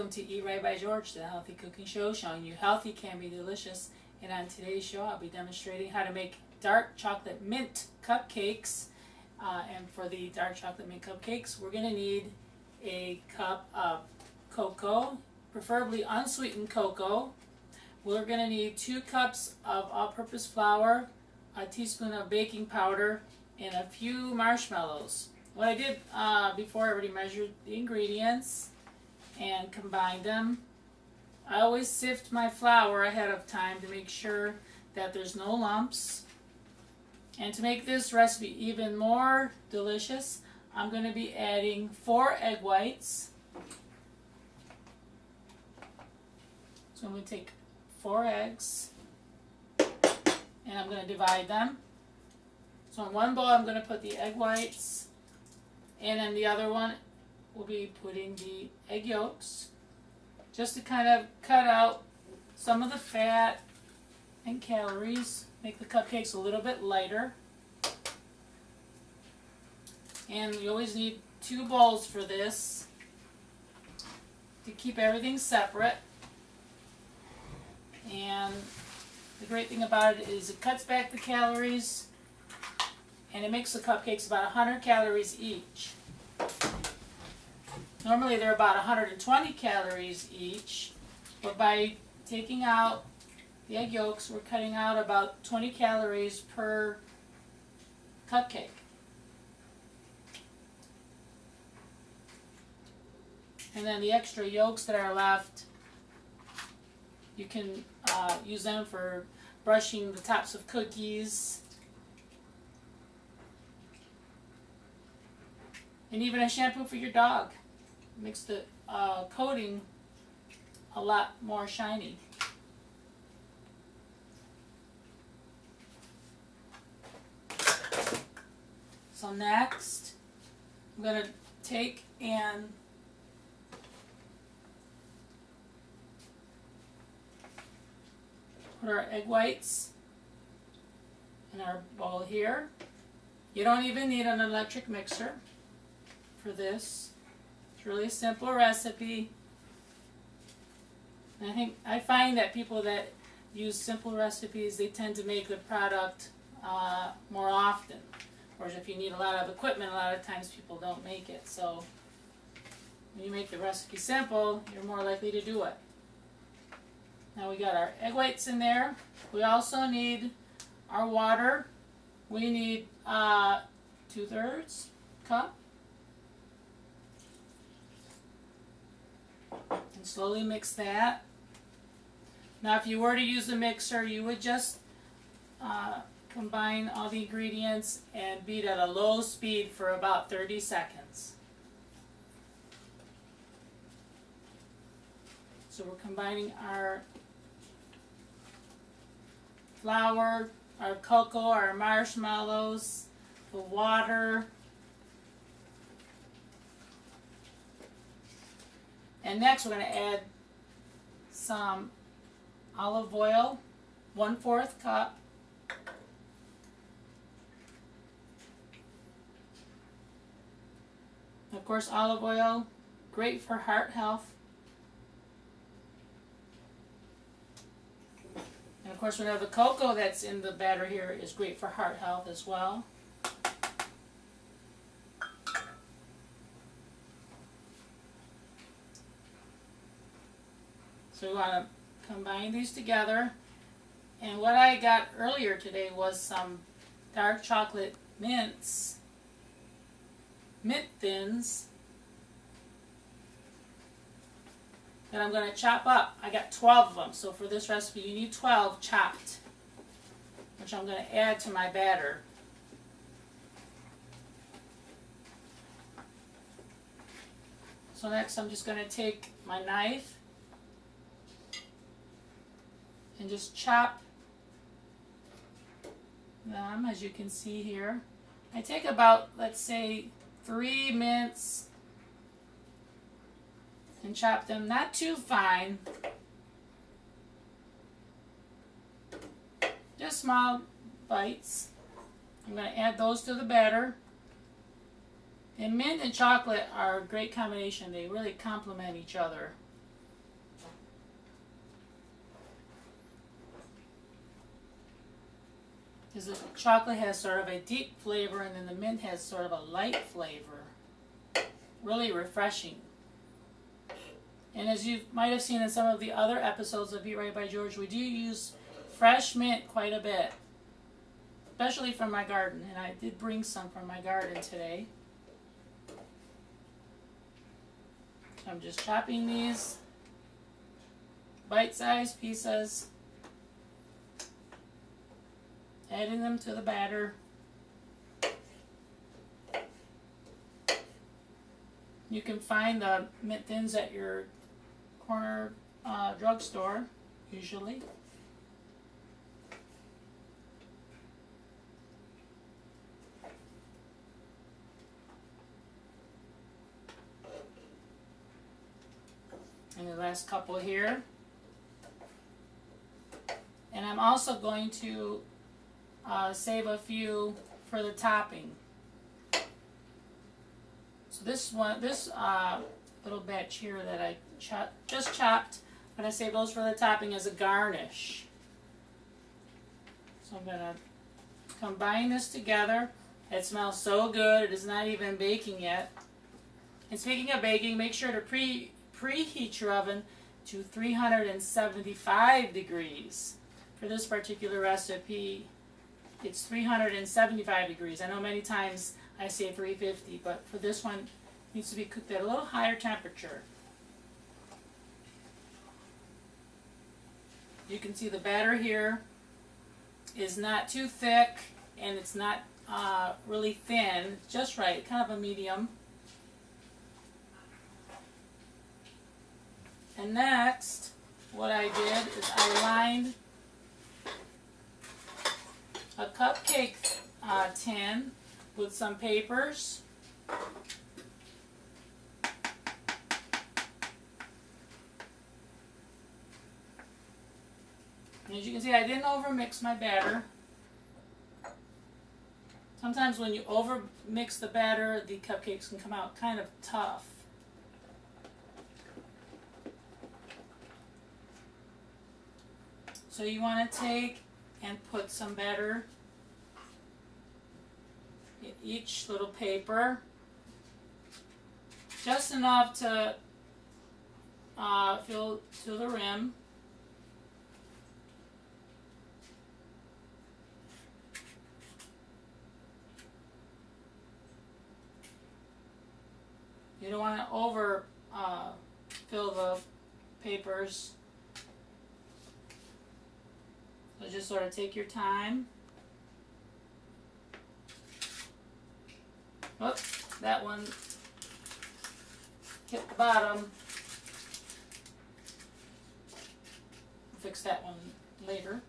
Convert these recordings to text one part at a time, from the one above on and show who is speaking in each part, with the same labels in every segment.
Speaker 1: Welcome to Eat Right by George, the healthy cooking show showing you healthy can be delicious. And on today's show, I'll be demonstrating how to make dark chocolate mint cupcakes. And for the dark chocolate mint cupcakes, we're going to need a cup of cocoa, preferably unsweetened cocoa. We're going to need 2 cups of all-purpose flour, a teaspoon of baking powder, and a few marshmallows. What I did before, I already measured the ingredients and combined them. I always sift my flour ahead of time to make sure that there's no lumps. And to make this recipe even more delicious, I'm going to be adding 4 egg whites. So I'm going to take 4 eggs and I'm going to divide them. So in one bowl I'm going to put the egg whites, and in the other one we'll be putting the egg yolks, just to kind of cut out some of the fat and calories, make the cupcakes a little bit lighter. And you always need 2 bowls for this to keep everything separate. And the great thing about it is it cuts back the calories, and it makes the cupcakes about 100 calories each. Normally they're about 120 calories each, but by taking out the egg yolks, we're cutting out about 20 calories per cupcake. And then the extra yolks that are left, you can use them for brushing the tops of cookies, and even a shampoo for your dog. Makes the coating a lot more shiny. So next, I'm going to take and put our egg whites in our bowl here. You don't even need an electric mixer for this. It's really a simple recipe. And I find that people that use simple recipes, they tend to make the product more often. Whereas if you need a lot of equipment, a lot of times people don't make it. So when you make the recipe simple, you're more likely to do it. Now we got our egg whites in there. We also need our water. We need 2/3 cup. And slowly mix that. Now if you were to use a mixer, you would just combine all the ingredients and beat at a low speed for about 30 seconds. So we're combining our flour, our cocoa, our marshmallows, the water, and next we're going to add some olive oil, 1/4 cup. Of course, olive oil, great for heart health. And of course, we know the cocoa that's in the batter here is great for heart health as well. So we want to combine these together. And what I got earlier today was some dark chocolate mint thins that I'm going to chop up. I got 12 of them, so for this recipe you need 12 chopped, which I'm going to add to my batter. So next I'm just going to take my knife and just chop them, as you can see here. I take about, let's say, 3 mints and chop them not too fine, just small bites. I'm going to add those to the batter. And mint and chocolate are a great combination. They really complement each other. because the chocolate has sort of a deep flavor and then the mint has sort of a light flavor. Really refreshing. And as you might have seen in some of the other episodes of Eat Right by George, we do use fresh mint quite a bit, especially from my garden. And I did bring some from my garden today. I'm just chopping these bite-sized pieces, adding them to the batter. You can find the mint thins at your corner drugstore, usually. And the last couple here. And I'm also going to save a few for the topping. So this little batch here that I just chopped, I'm going to save those for the topping as a garnish. So I'm going to combine this together. It smells so good. It is not even baking yet. And speaking of baking, make sure to preheat your oven to 375 degrees. For this particular recipe, it's 375 degrees. I know many times I say 350, but for this one, it needs to be cooked at a little higher temperature. You can see the batter here is not too thick and it's not really thin, just right, kind of a medium. And next, what I did is I lined a cupcake tin with some papers. And as you can see, I didn't overmix my batter. Sometimes when you overmix the batter, the cupcakes can come out kind of tough. So you want to take and put some batter in each little paper, just enough to fill to the rim. You don't want to over fill the papers. So just sort of take your time. Oops, that one hit the bottom. Fix that one later.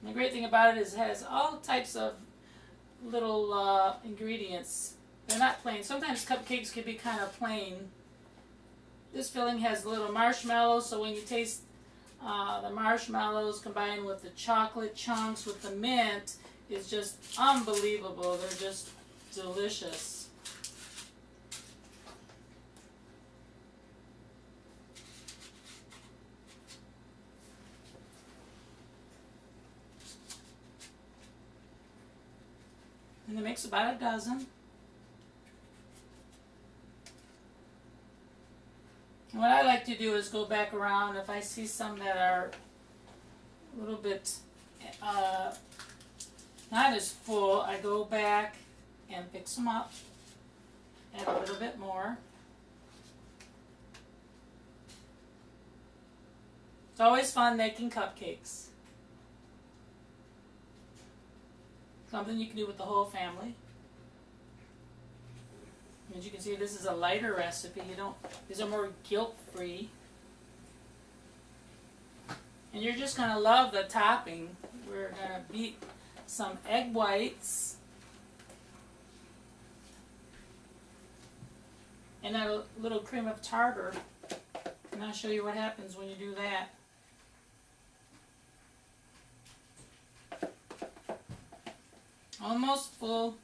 Speaker 1: And the great thing about it is it has all types of little ingredients. They're not plain. Sometimes cupcakes can be kind of plain. This filling has little marshmallows, so when you taste the marshmallows combined with the chocolate chunks with the mint, it's just unbelievable. They're just delicious. And it makes about a dozen. And what I like to do is go back around. If I see some that are a little bit not as full, I go back and fix them up, add a little bit more. It's always fun making cupcakes. Something you can do with the whole family. As you can see, this is a lighter recipe. These are more guilt-free. And you're just going to love the topping. We're going to beat some egg whites and add a little cream of tartar. And I'll show you what happens when you do that. Almost full.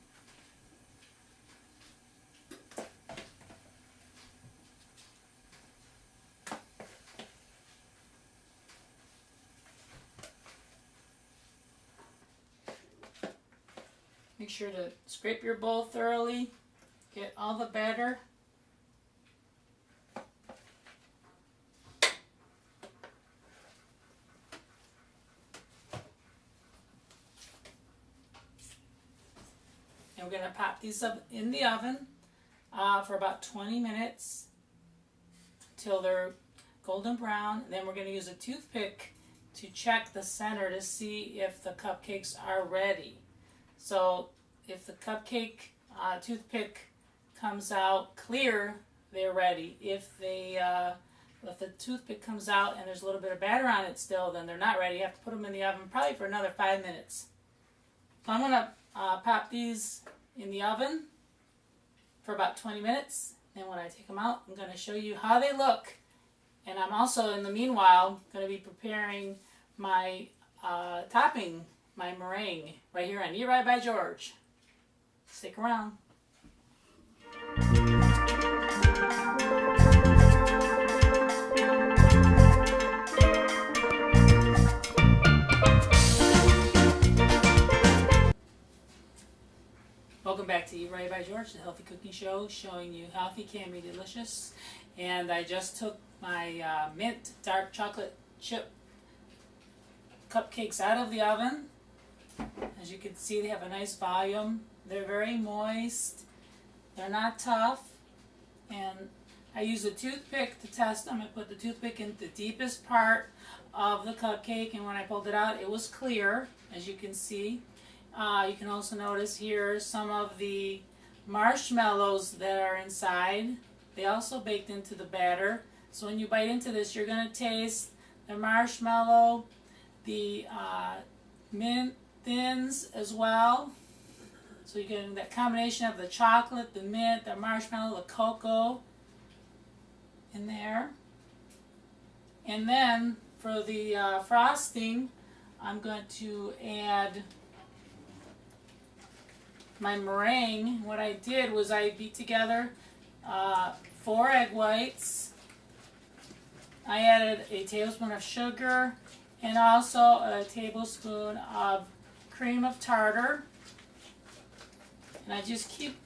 Speaker 1: Make sure to scrape your bowl thoroughly. Get all the batter. And we're going to pop these up in the oven for about 20 minutes till they're golden brown. Then we're going to use a toothpick to check the center to see if the cupcakes are ready. So if the cupcake toothpick comes out clear, they're ready. If the toothpick comes out and there's a little bit of batter on it still, then they're not ready. You have to put them in the oven probably for another 5 minutes. So I'm going to pop these in the oven for about 20 minutes. And when I take them out, I'm going to show you how they look. And I'm also, in the meanwhile, going to be preparing my topping, my meringue, right here on Eat Right by George. Stick around. Welcome back to Eat Right by George, the healthy cooking show showing you healthy can be delicious. And I just took my mint dark chocolate chip cupcakes out of the oven. As you can see, they have a nice volume. They're very moist. They're not tough. And I use a toothpick to test them. I put the toothpick in the deepest part of the cupcake, and when I pulled it out, it was clear, as you can see. You can also notice here some of the marshmallows that are inside. They also baked into the batter. So when you bite into this, you're going to taste the marshmallow, the mint thins as well. So you're getting that combination of the chocolate, the mint, the marshmallow, the cocoa in there. And then for the frosting, I'm going to add my meringue. What I did was I beat together 4 egg whites. I added a tablespoon of sugar and also a tablespoon of cream of tartar. And I just keep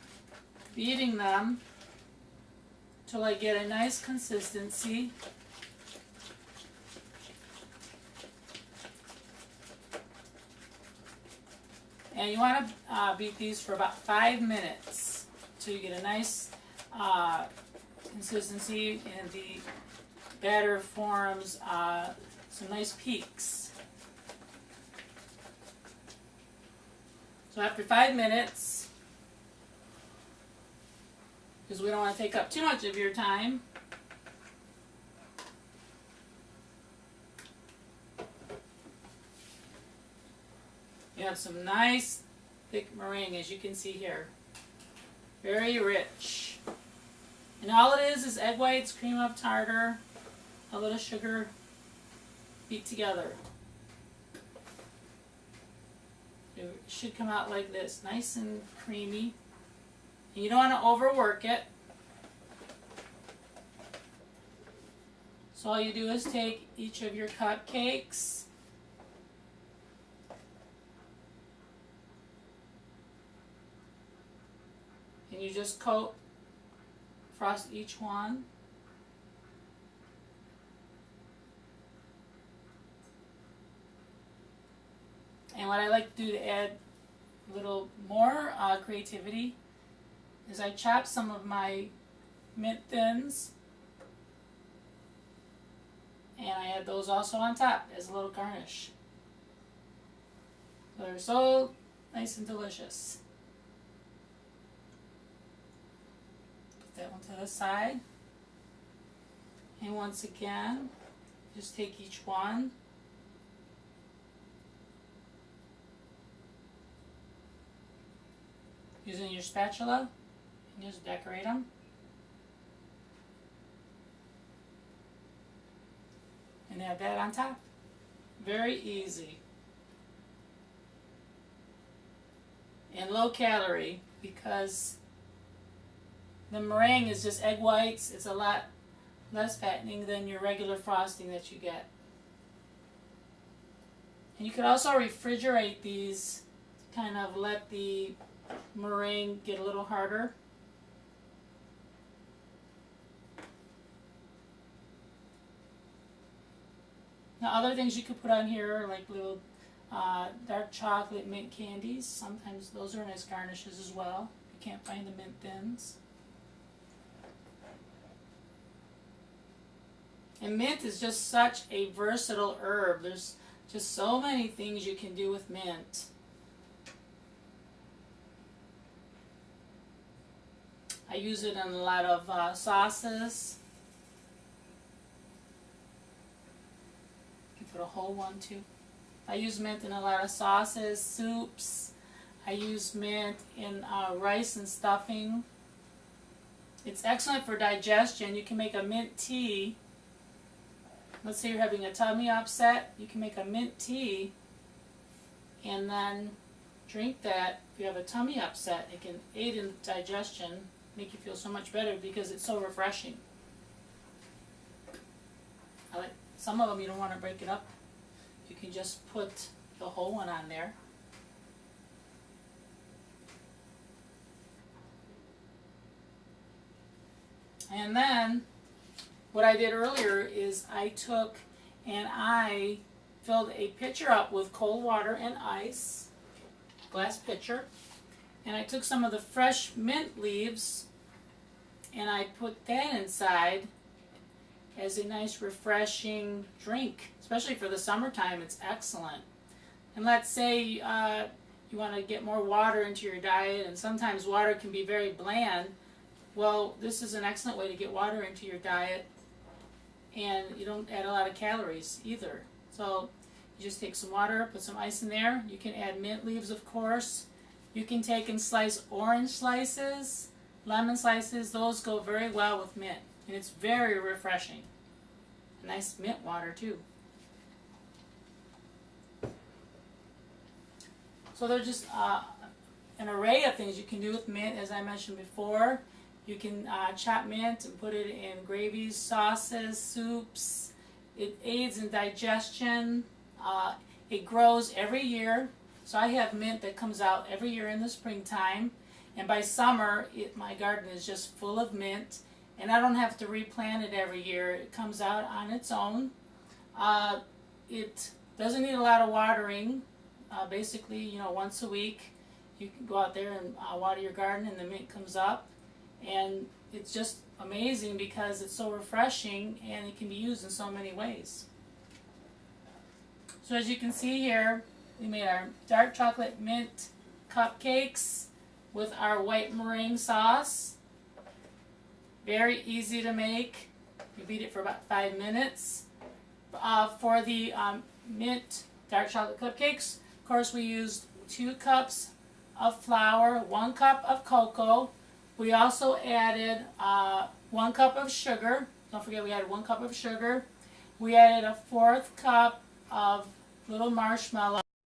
Speaker 1: beating them till I get a nice consistency. And you want to beat these for about 5 minutes so you get a nice consistency and the batter forms some nice peaks. So after 5 minutes, because we don't want to take up too much of your time, you have some nice thick meringue, as you can see here. Very rich. And all it is egg whites, cream of tartar, a little sugar, beat together. It should come out like this, nice and creamy. And you don't want to overwork it. So all you do is take each of your cupcakes, and you just frost each one. And what I like to do to add a little more creativity is I chop some of my mint thins, and I add those also on top as a little garnish. So they're so nice and delicious. Put that one to the side. And once again, just take each one. Using your spatula, and just decorate them. And add that on top. Very easy. And low calorie, because the meringue is just egg whites. It's a lot less fattening than your regular frosting that you get. And you could also refrigerate these to kind of let the meringue get a little harder. Now other things you could put on here are like little dark chocolate mint candies. Sometimes those are nice garnishes as well. You can't find the mint thins. And mint is just such a versatile herb. There's just so many things you can do with mint. I use it in a lot of sauces. You can put a whole one too. I use mint in a lot of sauces, soups. I use mint in rice and stuffing. It's excellent for digestion. You can make a mint tea. Let's say you're having a tummy upset. You can make a mint tea and then drink that. If you have a tummy upset, it can aid in digestion, make you feel so much better because it's so refreshing. I like some of them. You don't want to break it up. You can just put the whole one on there. And then what I did earlier is I took and I filled a pitcher up with cold water and ice, glass pitcher, and I took some of the fresh mint leaves and I put that inside as a nice refreshing drink, especially for the summertime. It's excellent. And let's say you want to get more water into your diet, and sometimes water can be very bland. Well, this is an excellent way to get water into your diet, and you don't add a lot of calories either. So you just take some water, put some ice in there. You can add mint leaves, of course. You can take and slice orange slices, lemon slices. Those go very well with mint, and it's very refreshing. A nice mint water too. So there's just an array of things you can do with mint, as I mentioned before. You can chop mint and put it in gravies, sauces, soups. It aids in digestion. It grows every year. So I have mint that comes out every year in the springtime. And by summer, my garden is just full of mint. And I don't have to replant it every year. It comes out on its own. It doesn't need a lot of watering. Basically, once a week, you can go out there and water your garden and the mint comes up. And it's just amazing because it's so refreshing and it can be used in so many ways. So as you can see here, we made our dark chocolate mint cupcakes with our white meringue sauce. Very easy to make. You beat it for about 5 minutes. For the mint dark chocolate cupcakes, of course, we used 2 cups of flour, 1 cup of cocoa. We also added 1 cup of sugar. Don't forget we added 1 cup of sugar. We added a 1/4 cup of little marshmallows.